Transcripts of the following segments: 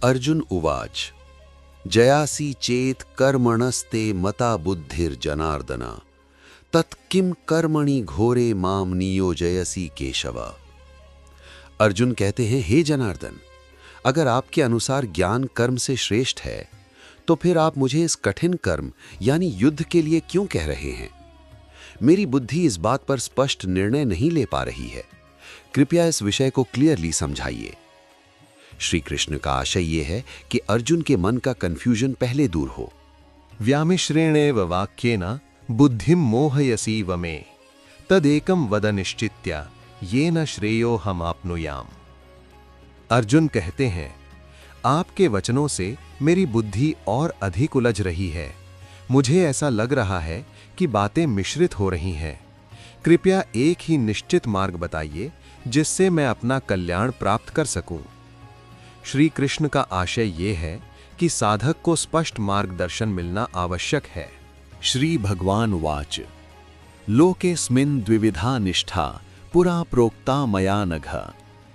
अर्जुन उवाच जयासि चेत कर्मणस्ते मता बुद्धिर्जनार्दन तत्किम कर्मणि घोरे माम नियोजयसि केशव। अर्जुन कहते हैं, हे जनार्दन, अगर आपके अनुसार ज्ञान कर्म से श्रेष्ठ है तो फिर आप मुझे इस कठिन कर्म यानी युद्ध के लिए क्यों कह रहे हैं? मेरी बुद्धि इस बात पर स्पष्ट निर्णय नहीं ले पा रही है। कृपया इस विषय को क्लियरली समझाइए। श्री कृष्ण का आशय यह है कि अर्जुन के मन का कंफ्यूजन पहले दूर हो। व्यामिश्रेणेव वाक्येन बुद्धिं मोहयसीव मे तदेकं वद निश्चित्य येन श्रेयो हम आपनुयाम। अर्जुन कहते हैं, आपके वचनों से मेरी बुद्धि और अधिक उलझ रही है। मुझे ऐसा लग रहा है कि बातें मिश्रित हो रही हैं। कृपया एक ही निश्चित मार्ग बताइए जिससे मैं अपना कल्याण प्राप्त कर सकूं। श्री कृष्ण का आशय यह है कि साधक को स्पष्ट मार्गदर्शन मिलना आवश्यक है। श्री भगवान वाच लोकेस्मिन् द्विविधा निष्ठा पुरा प्रोक्ता मया नघ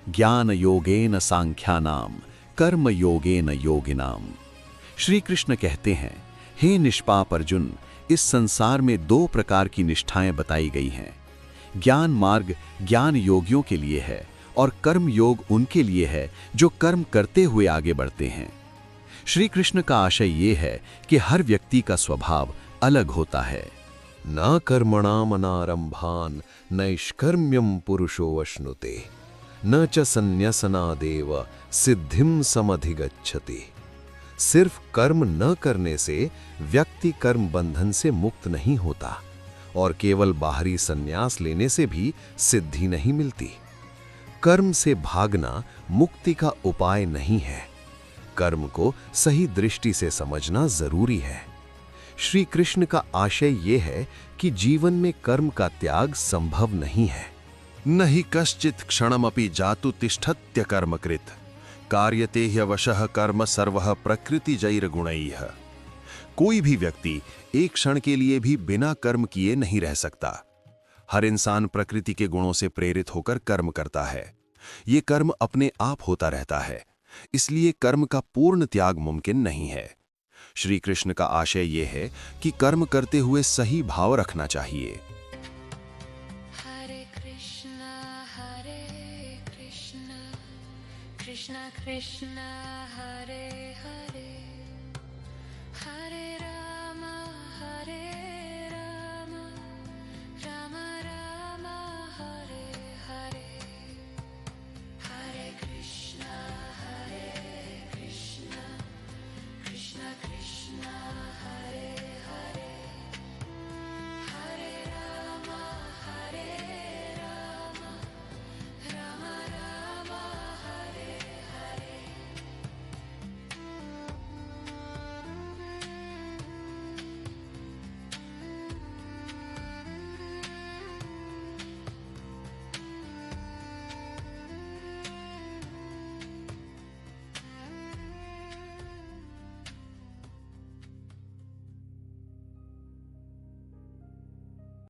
ज्ञान योगेन सांख्यानाम कर्म योगेन योगिनाम। श्री कृष्ण कहते हैं, हे निष्पाप अर्जुन, इस संसार में दो प्रकार की निष्ठाएं बताई गई हैं। ज्ञान मार्ग ज्ञान योगियों के लिए है और कर्म योग उनके लिए है जो कर्म करते हुए आगे बढ़ते हैं। श्री कृष्ण का आशय ये है कि हर व्यक्ति का स्वभाव अलग होता है। न कर्मणामनारंभान नैष्कर्म्यम पुरुषो अश्नुते न च संन्यसनादेव सिद्धिं समधिगच्छति। सिर्फ कर्म न करने से व्यक्ति कर्म बंधन से मुक्त नहीं होता और केवल बाहरी संन्यास लेने से भी सिद्धि नहीं मिलती। कर्म से भागना मुक्ति का उपाय नहीं है। कर्म को सही दृष्टि से समझना जरूरी है। श्री कृष्ण का आशय यह है कि जीवन में कर्म का त्याग संभव नहीं है। न हि कश्चित् क्षणमपि जातु तिष्ठत्य कर्मकृत् कार्यते ह्यवशः कर्म सर्वः प्रकृतिजैर्गुणैः। कोई भी व्यक्ति एक क्षण के लिए भी बिना कर्म किए नहीं रह सकता। हर इंसान प्रकृति के गुणों से प्रेरित होकर कर्म करता है। ये कर्म अपने आप होता रहता है, इसलिए कर्म का पूर्ण त्याग मुमकिन नहीं है। श्री कृष्ण का आशय यह है कि कर्म करते हुए सही भाव रखना चाहिए। हरे कृष्णा कृष्णा कृष्णा हरे